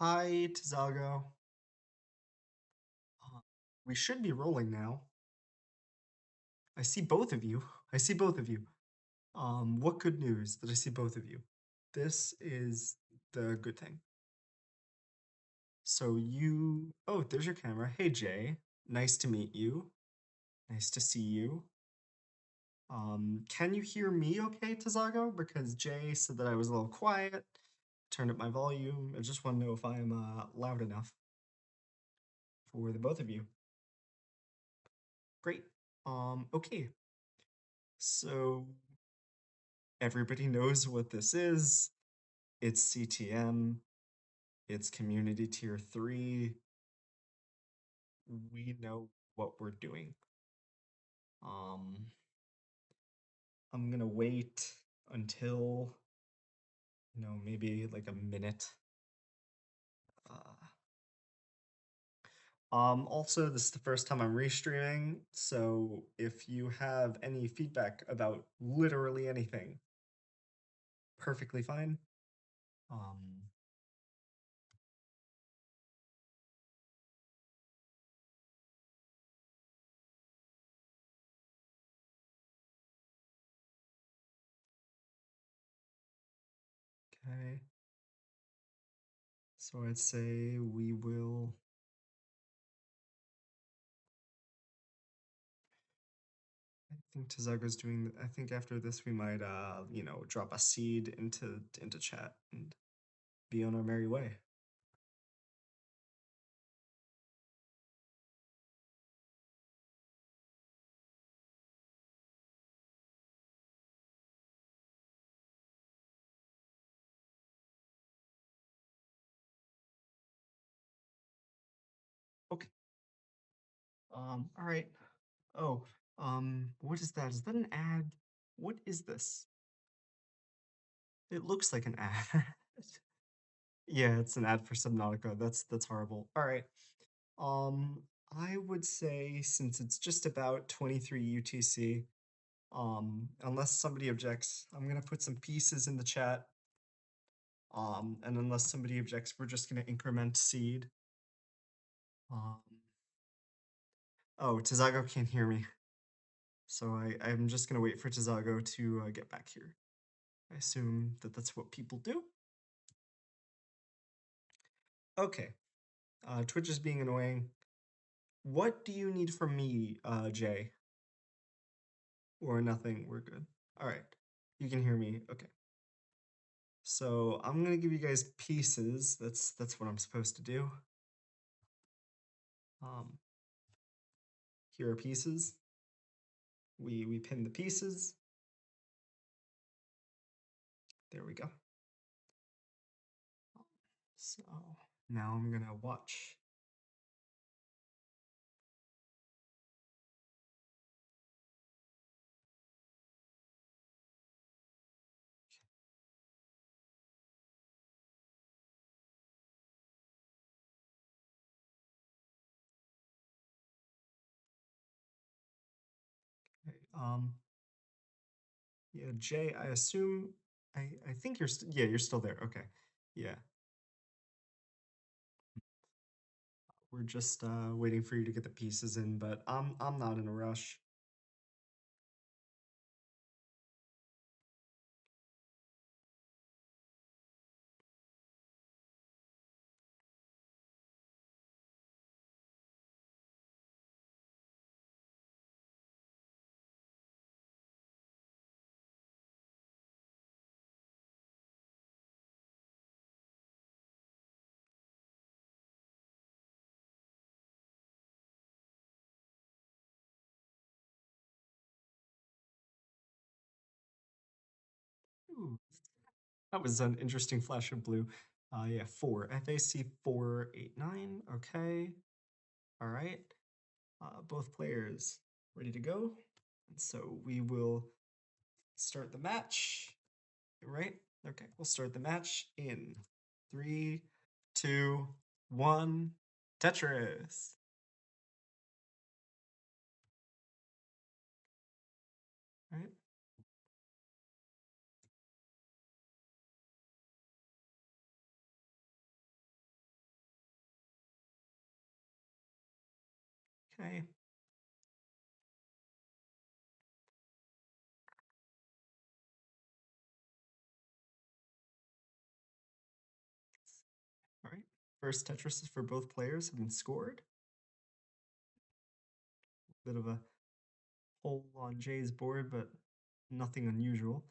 Hi, Tizago. Uh, we should be rolling now. I see both of you. I see both of you. What good news that I see both of you. This is the good thing. So oh, there's your camera. Hey, Jay. Nice to meet you. Nice to see you. Can you hear me okay, Tizago? Because Jay said that I was a little quiet. Turned up my volume. I just want to know if I'm loud enough for the both of you. Great. Okay. So everybody knows what this is. It's CTM. It's Community Tier 3. We know what we're doing. Um, I'm gonna wait until, maybe like a minute. Also, this is the first time I'm restreaming, so if you have any feedback about literally anything, perfectly fine. Um, okay. So I'd say we will. I think Tizago's doing. I think after this we might, drop a seed into chat and be on our merry way. Okay. All right. Oh, what is that? Is that an ad? What is this? It looks like an ad. Yeah, it's an ad for Subnautica. That's horrible. All right. Um, I would say since it's just about 23 UTC, unless somebody objects, I'm gonna put some pieces in the chat. And unless somebody objects, we're just gonna increment seed. Um, oh, Tizago can't hear me, so I'm just gonna wait for Tizago to get back here. I assume that that's what people do. Okay, Twitch is being annoying. What do you need from me, Jay? Or nothing? We're good. All right, you can hear me. Okay. So I'm gonna give you guys pieces. That's what I'm supposed to do. Um, Here are pieces. We pin the pieces. There we go. So now I'm gonna watch. Okay, yeah, Jay, I assume I think yeah, you're still there. Okay. Yeah. We're just waiting for you to get the pieces in, but I'm not in a rush. Ooh, that was an interesting flash of blue. Yeah, 4. FAC 489. Okay. All right. Both players ready to go. And so we will start the match. Right? Okay, we'll start the match in 3, 2, 1. Tetris. All right. Okay. All right. First Tetrises for both players have been scored. Bit of a hole on Jay's board, but nothing unusual.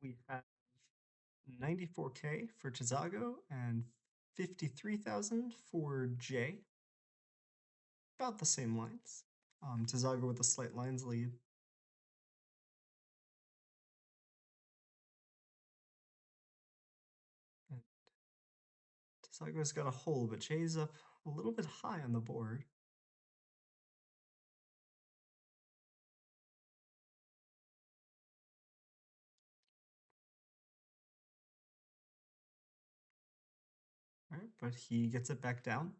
We have 94K for Tizago and 53,000 for Jay. About the same lines. Tizago with a slight lines lead. And Tizago's got a hole, but Jay's up a little bit high on the board. All right, but he gets it back down.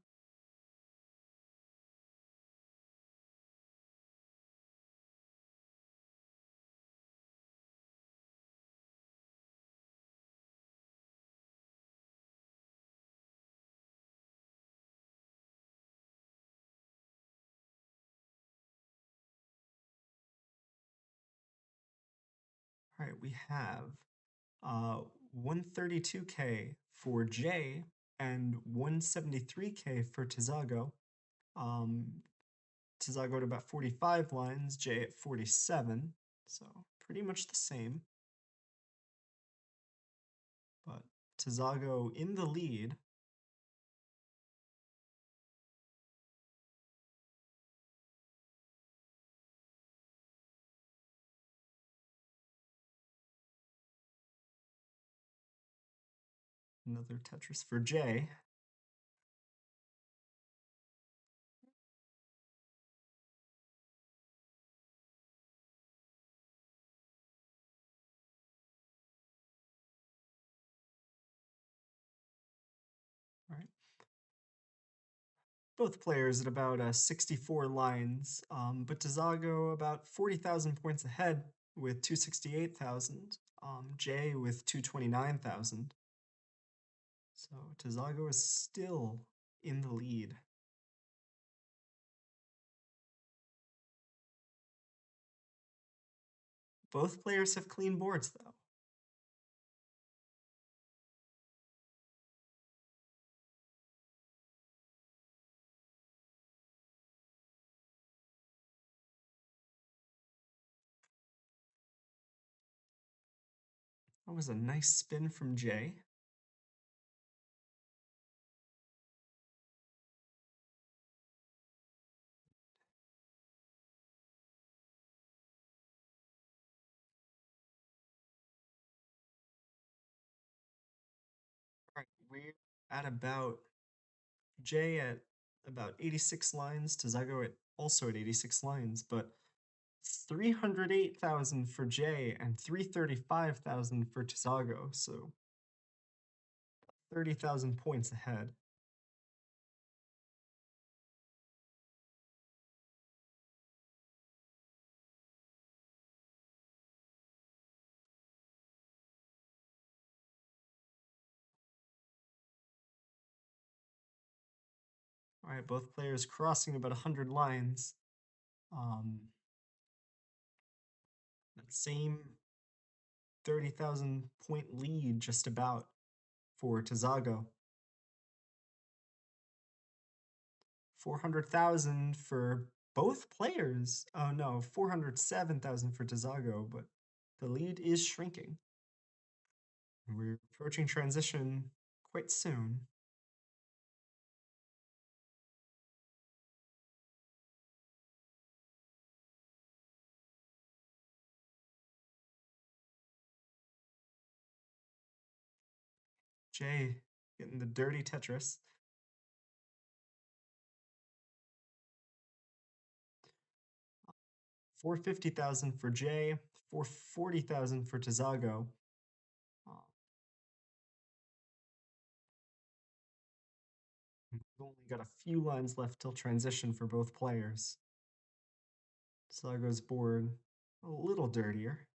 All right, we have 132K for Jay and 173K for Tizago. Tizago at about 45 lines, Jay at 47, so pretty much the same. But Tizago in the lead. Another Tetris for Jay. All right. Both players at about 64 lines, but Tizago about 40,000 points ahead with 268,000. Jay with 229,000. So Tizago is still in the lead. Both players have clean boards, though. That was a nice spin from Jay. All right, we're at about Jay at about 86 lines, Tizago at also at 86 lines, but 308,000 for Jay and 335,000 for Tizago, so 30,000 points ahead. All right, both players crossing about 100 lines. That same 30,000 point lead just about for Tizago. 400,000 for both players. Oh no, 407,000 for Tizago, but the lead is shrinking. We're approaching transition quite soon. Jay getting the dirty Tetris. 450,000 for Jay, 440,000 for Tizago. We've only got a few lines left till transition for both players. Tizago's board a little dirtier.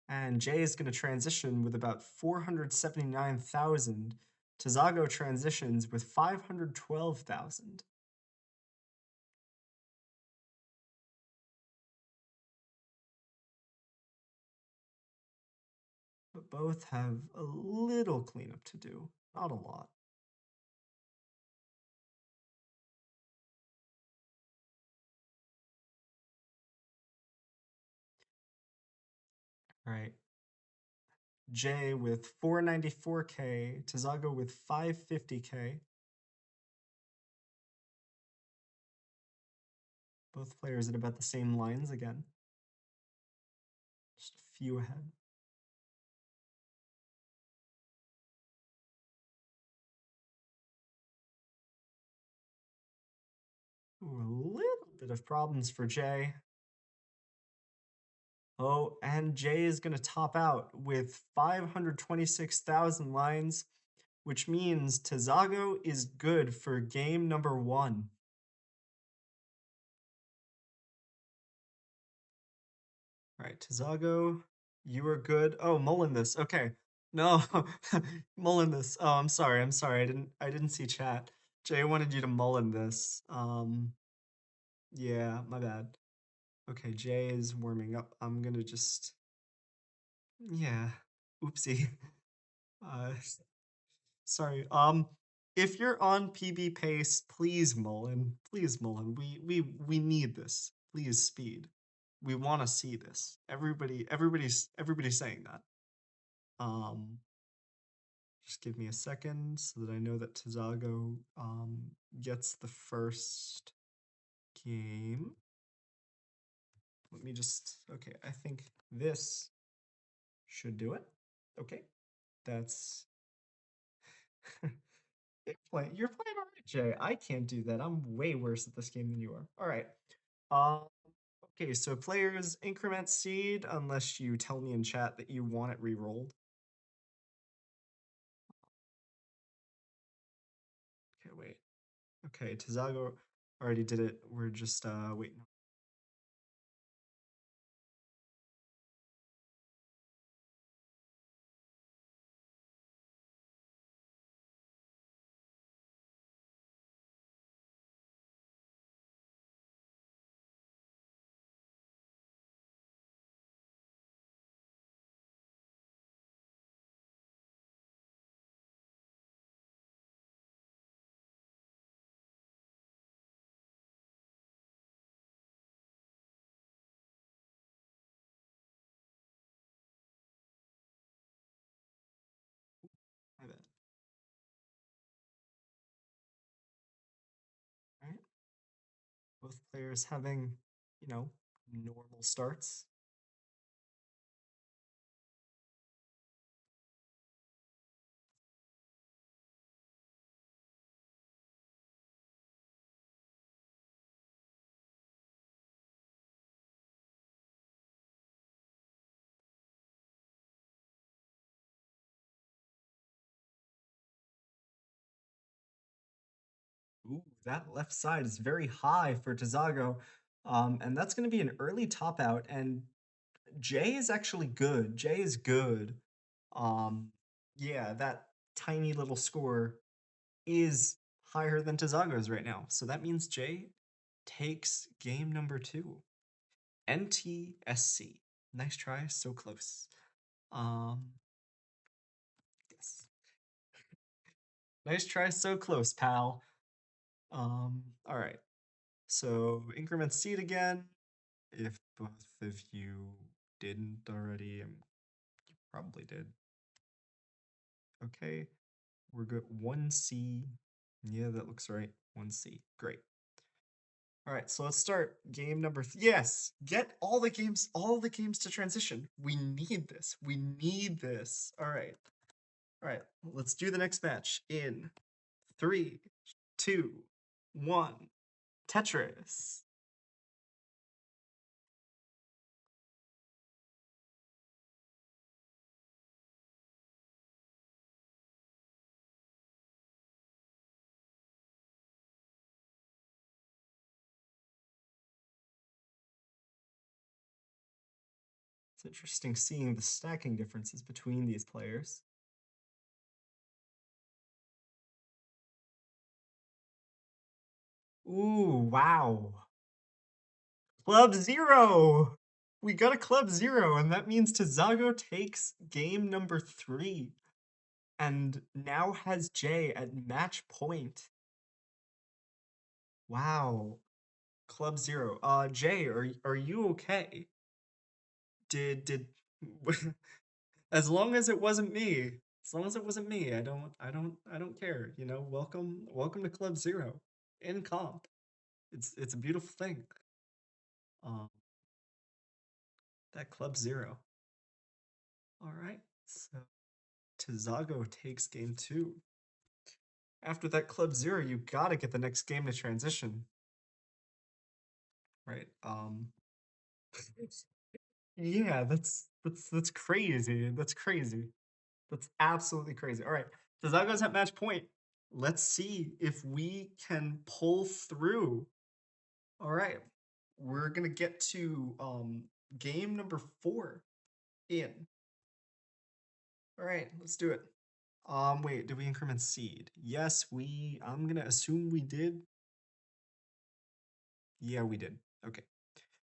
And Jay is going to transition with about 479,000. Tizago transitions with 512,000. But both have a little cleanup to do, not a lot. All right. Jay with 494K, Tizago with 550K. Both players at about the same lines again. Just a few ahead. Ooh, a little bit of problems for Jay. Oh, and Jay is going to top out with 526,000 lines, which means Tizago is good for game number 1. All right, Tizago, you are good. Oh, mulling this. Okay. No, mulling this. Oh, I'm sorry. I'm sorry. I didn't see chat. Jay wanted you to mullen this. Yeah, my bad. Okay, Jay is warming up. I'm gonna just, yeah, oopsie. Uh, sorry. If you're on PB pace, please Mullen. Please Mullen. We need this. Please speed. We want to see this. Everybody's saying that. Um, just give me a second so that I know that Tizago gets the first game. Let me just, okay, I think this should do it. Okay, that's you're playing all right, Jay. I can't do that. I'm way worse at this game than you are. All right. Um. Okay, so players increment seed unless you tell me in chat that you want it re-rolled. Okay, wait. Okay, Tizago already did it. We're just waiting. My bad. All right. Both players having, normal starts. Ooh, that left side is very high for Tizago. And that's going to be an early top out. And Jay is actually good. Jay is good. Um, yeah, that tiny little score is higher than Tizago's right now. So that means Jay takes game number 2. NTSC. Nice try, so close. Um, yes. Nice try, so close, pal. All right. So increment seed again. If both of you didn't already, you probably did. Okay, we're good. 1C. Yeah, that looks right. 1C. Great. All right, so let's start game number. Yes, get all the games to transition. We need this. We need this. All right. Let's do the next match in 3, 2, 1. Tetris. It's interesting seeing the stacking differences between these players. Ooh, wow. Club Zero! We got a Club Zero, and that means Tizago takes game number 3 and now has Jay at match point. Wow. Club Zero. Jay, are you okay? Did as long as it wasn't me. As long as it wasn't me, I don't care. You know, welcome to Club Zero in comp. It's a beautiful thing. Um, that Club Zero. All right, so Tizago takes game 2. After that Club Zero, you gotta get the next game to transition, right? Yeah, that's crazy. That's crazy. That's absolutely crazy. All right, Tizago's at match point. Let's see if we can pull through. All right, we're gonna get to game number 4 in. All right, let's do it. Wait, did we increment seed? Yes, I'm gonna assume we did. Yeah, we did. Okay.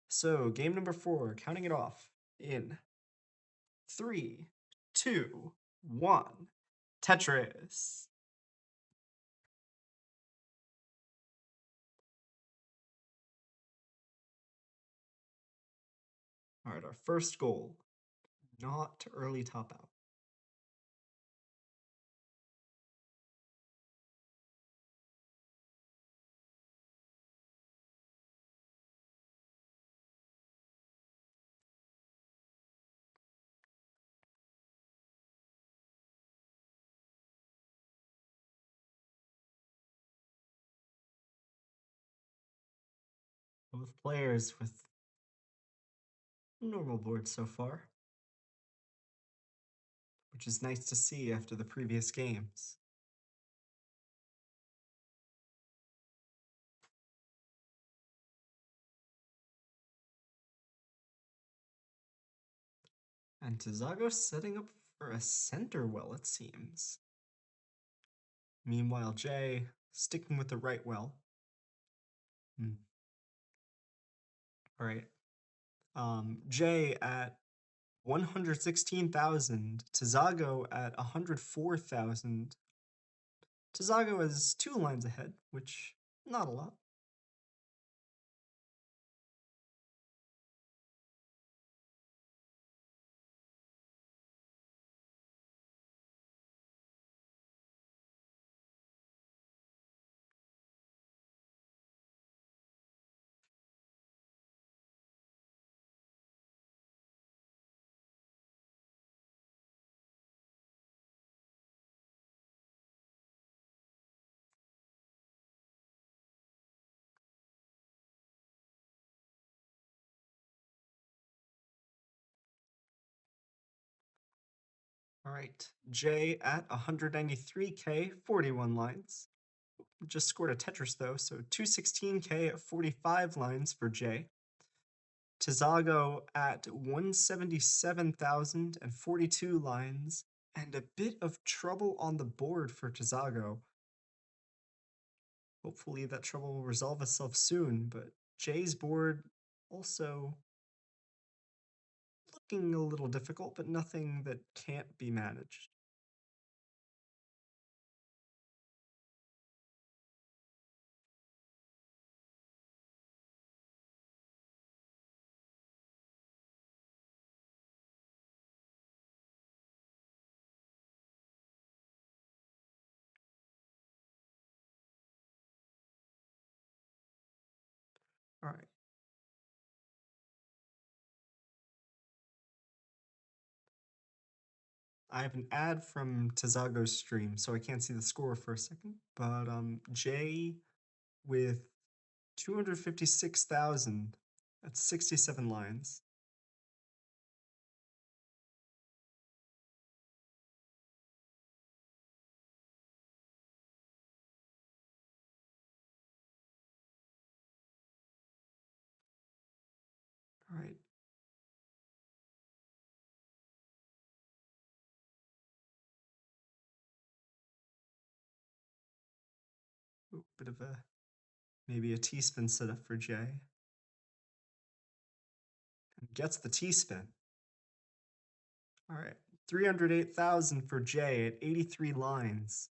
So, game number 4, counting it off in 3, 2, 1. Tetris. All right, our first goal, not to early top out. Both players with normal boards so far, which is nice to see after the previous games. And Tizago setting up for a center well, it seems. Meanwhile, Jay sticking with the right well. All right. Jay at 116,000. Tizago at 104,000. Tizago is 2 lines ahead, which not a lot. All right. Jay at 193K, 41 lines. Just scored a Tetris though, so 216K at 45 lines for Jay. Tizago at 177,042 lines, and a bit of trouble on the board for Tizago. Hopefully that trouble will resolve itself soon, but Jay's board also looking a little difficult, but nothing that can't be managed. All right. I have an ad from Tizago's stream, so I can't see the score for a second. But Jay with 256,000. That's 67 lines. All right. Ooh, bit of a maybe a T-spin setup for Jay. And gets the T-spin. All right. 308,000 for Jay at 83 lines.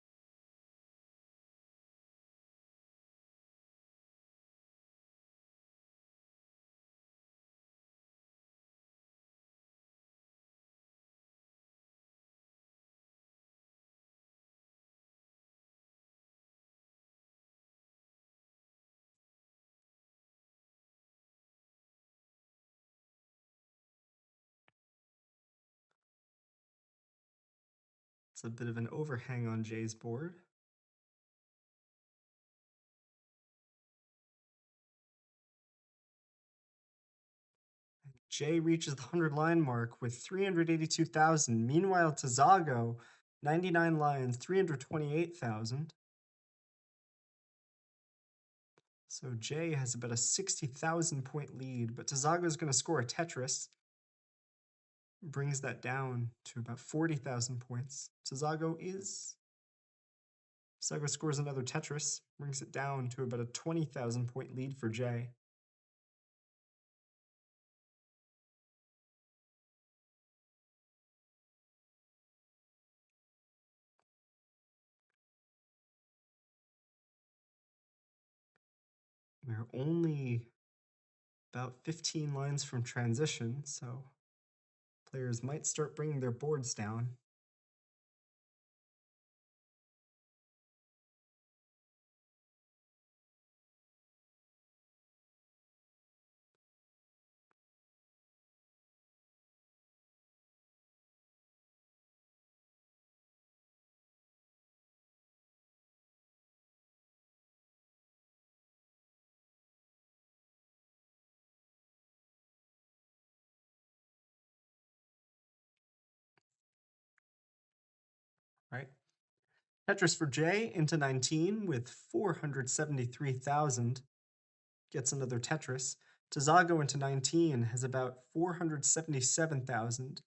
It's a bit of an overhang on Jay's board. Jay reaches the 100-line mark with 382,000. Meanwhile, Tizago, 99 lines, 328,000. So Jay has about a 60,000 point lead, but Tizago is going to score a Tetris. Brings that down to about 40,000 points. Tizago scores another Tetris, brings it down to about a 20,000 point lead for Jay. We're only about 15 lines from transition, so players might start bringing their boards down. Right? Tetris for Jay into 19 with 473,000. Gets another Tetris. Tizago into 19 has about 477,000.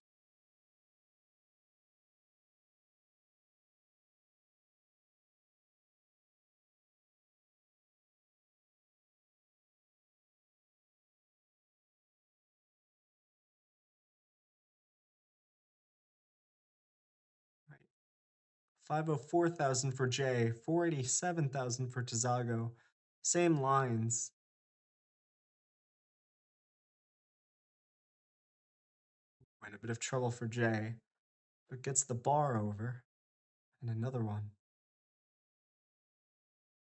Right. 504,000 for Jay, 487,000 for Tizago. Same lines. In a bit of trouble for Jay, but gets the bar over. And another one.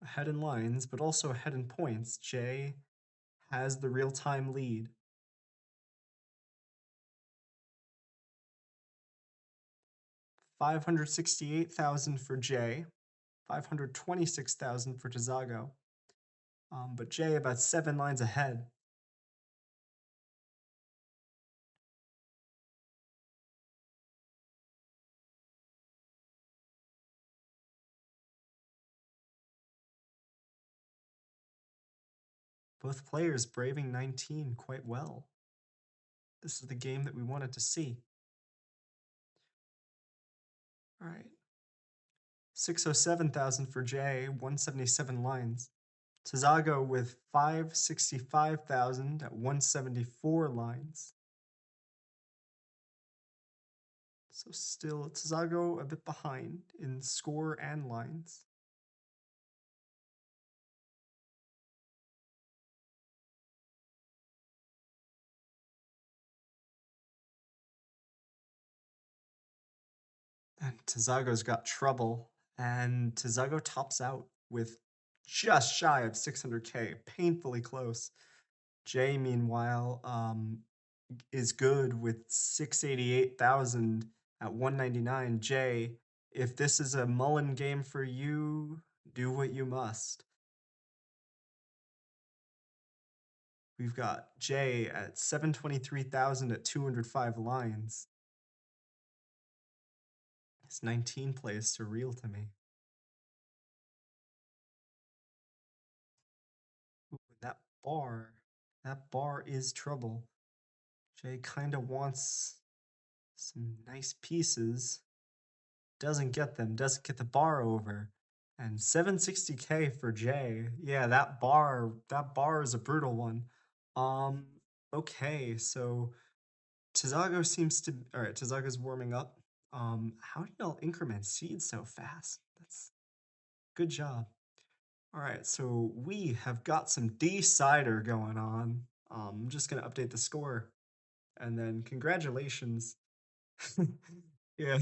Ahead in lines, but also ahead in points. Jay has the real-time lead. 568,000 for Jay, 526,000 for Tizago. But Jay about 7 lines ahead. Both players braving 19 quite well. This is the game that we wanted to see. All right. 607,000 for Jay, 177 lines. Tizago with 565,000 at 174 lines. So still Tizago a bit behind in score and lines. And Tizago's got trouble, and Tizago tops out with just shy of 600k, painfully close. J, meanwhile, is good with 688,000 at 199. J, if this is a Mullen game for you, do what you must. We've got J at 723,000 at 205 lines. His 19 play is surreal to me. Ooh, that bar is trouble. Jay kind of wants some nice pieces. Doesn't get them, doesn't get the bar over. And 760K for Jay. Yeah, that bar is a brutal one. Um, okay, so Tizago seems to, all right, Tizago's warming up. How do y'all increment seeds so fast? That's good job. All right, so we have got some Cider going on. I'm just gonna update the score, and then congratulations. Yeah.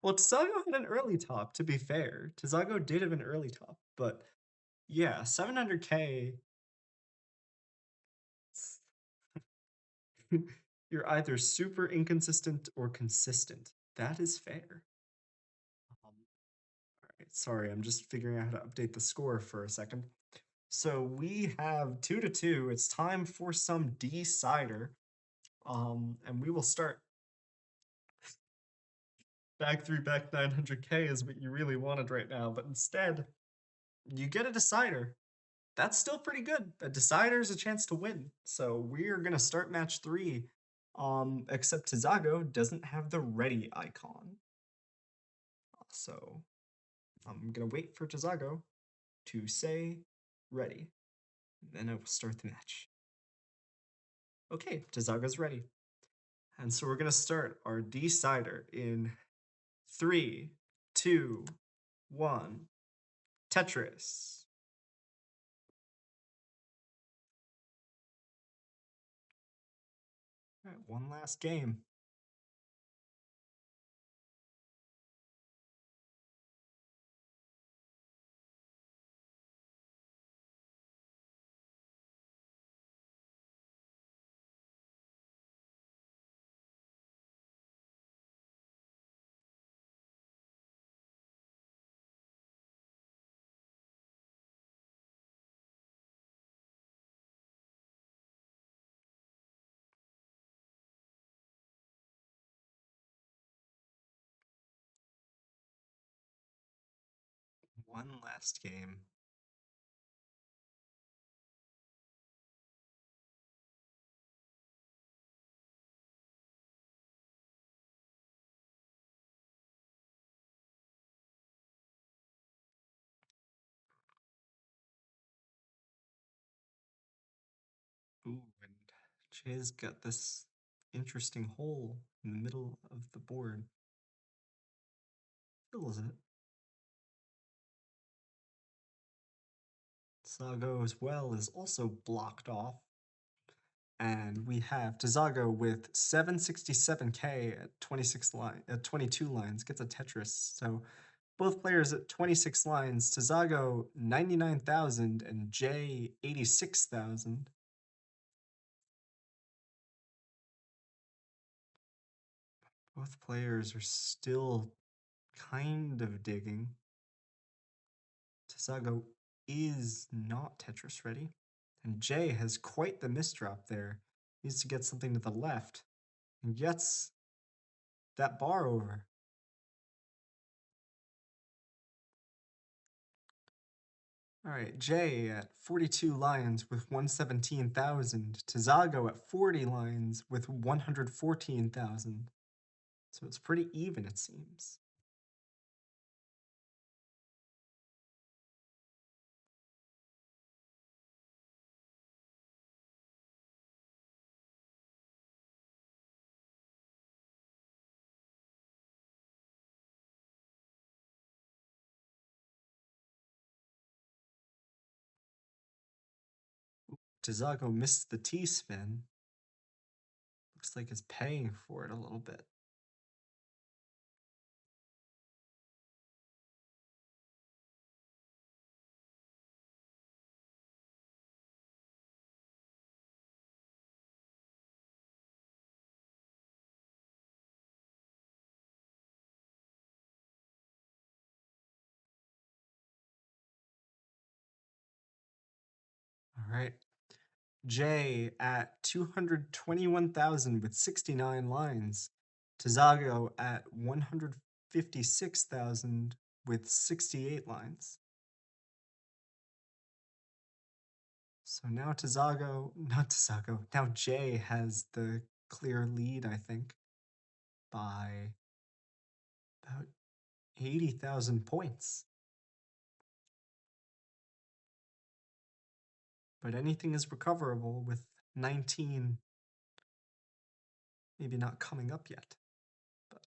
Well, Tizago had an early top, to be fair. Tizago did have an early top, but yeah, 700K. You're either super inconsistent or consistent. That is fair. All right, sorry, I'm just figuring out how to update the score for a second. So we have 2-2. It's time for some Cider. And we will start. Back 900K is what you really wanted right now, but instead, you get a decider. That's still pretty good. A decider is a chance to win. So we're gonna start match 3. Except Tizago doesn't have the ready icon. So I'm gonna wait for Tizago to say ready. Then I will start the match. Okay, Tizago's ready. And so we're gonna start our decider in 3, 2, 1. Tetris. All right, one last game. One last game. Ooh, and Jay's got this interesting hole in the middle of the board. Fills it. Tizago as well is also blocked off. And we have Tizago with 767K at 22 lines, gets a Tetris. So both players at 26 lines, Tizago 99,000 and Jay 86,000. Both players are still kind of digging. Tizago is not Tetris ready, and Jay has quite the misdrop there. Needs to get something to the left, and gets that bar over. All right, Jay at 42 lines with 117,000. Tizago at 40 lines with 114,000. So it's pretty even, it seems. Tizago missed the T-spin. Looks like it's paying for it a little bit. right. J at 221,000 with 69 lines. Tizago at 156,000 with 68 lines. So now now J has the clear lead, I think, by about 80,000 points. But anything is recoverable with 19 maybe not coming up yet. But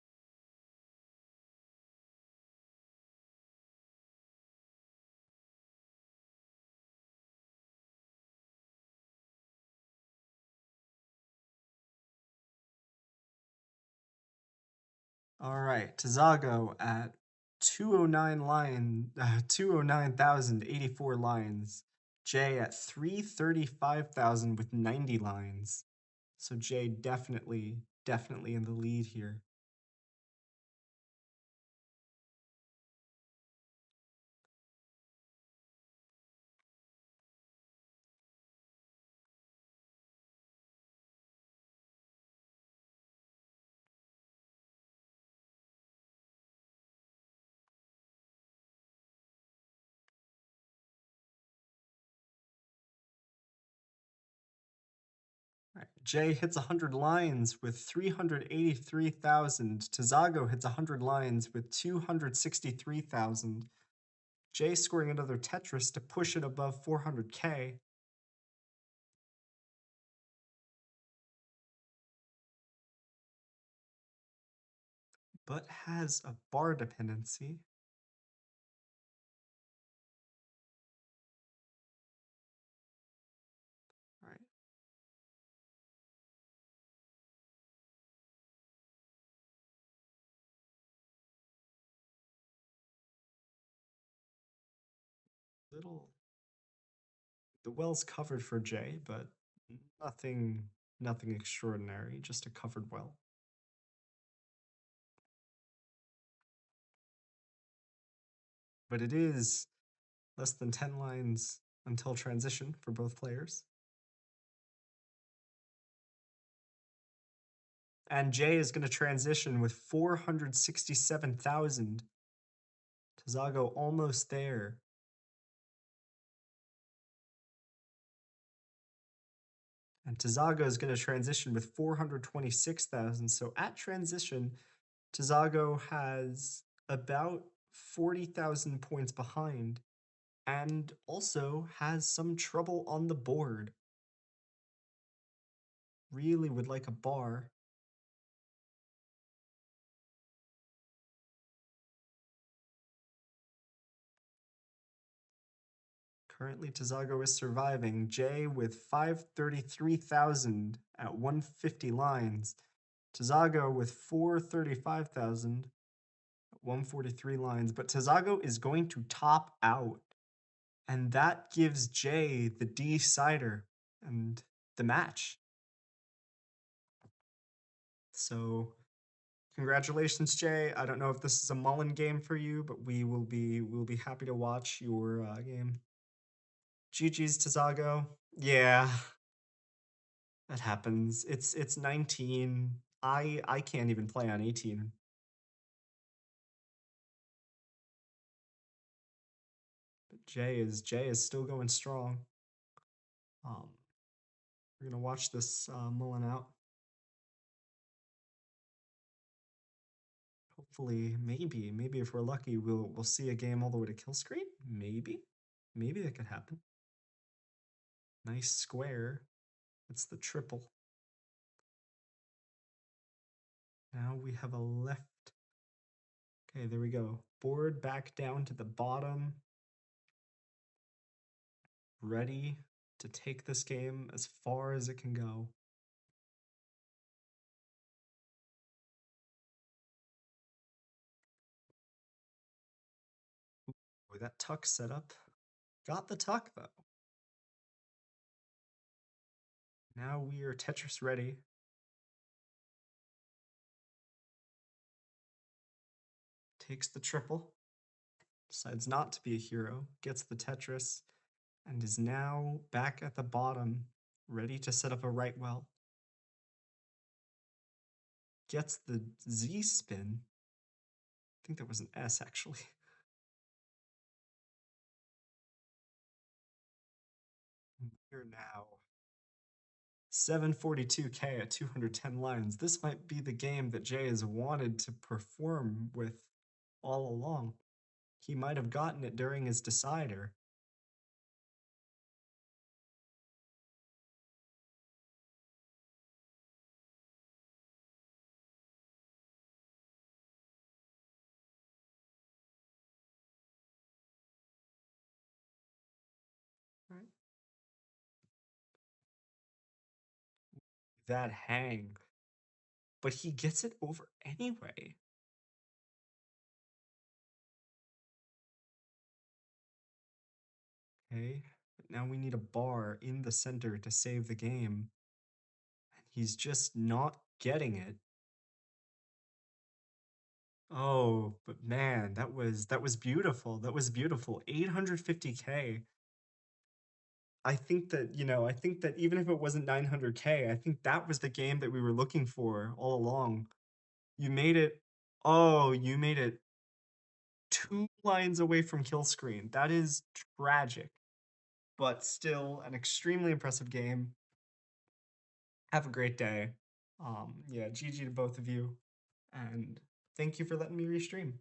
all right, Tizago at 209,084 lines. J at 335,000 with 90 lines. So J definitely in the lead here. Right. J hits 100 lines with 383,000. Tizago hits 100 lines with 263,000. J scoring another Tetris to push it above 400K. But has a bar dependency. Right. Little the well's covered for J, but nothing extraordinary, just a covered well. But it is less than 10 lines until transition for both players. And J is going to transition with 467,000. Tizago almost there. And Tizago is going to transition with 426,000. So at transition, Tizago has about 40,000 points behind and also has some trouble on the board. Really would like a bar. Currently, Tizago is surviving. J with 533,000 at 150 lines. Tizago with 435,000 at 143 lines. But Tizago is going to top out. And that gives J the D Cider and the match. So congratulations, Jay. I don't know if this is a Mullen game for you, but we'll be happy to watch your game. GG's Tizago. Yeah, that happens. It's 19. I can't even play on 18. But Jay is still going strong. Um, we're gonna watch this Mullen out. Hopefully, maybe if we're lucky, we'll see a game all the way to kill screen. Maybe that could happen. Nice square. That's the triple. Now we have a left. Okay, there we go. Board back down to the bottom. Ready to take this game as far as it can go. Boy, that tuck setup. Got the tuck though. Now we are Tetris ready. Takes the triple. Decides not to be a hero. Gets the Tetris. and is now back at the bottom, ready to set up a right well. Gets the Z spin. I think that was an S actually. Here now. 742k at 210 lines. This might be the game that Jay has wanted to perform with all along. He might have gotten it during his decider. Right. That hang. But he gets it over anyway. Okay. But now we need a bar in the center to save the game. And he's just not getting it. Oh, but man, that was beautiful. That was beautiful. 850k. I think that even if it wasn't 900k, I think that was the game that we were looking for all along. You made it, oh, you made it 2 lines away from kill screen. That is tragic, but still an extremely impressive game. Have a great day. Yeah, GG to both of you, and thank you for letting me restream.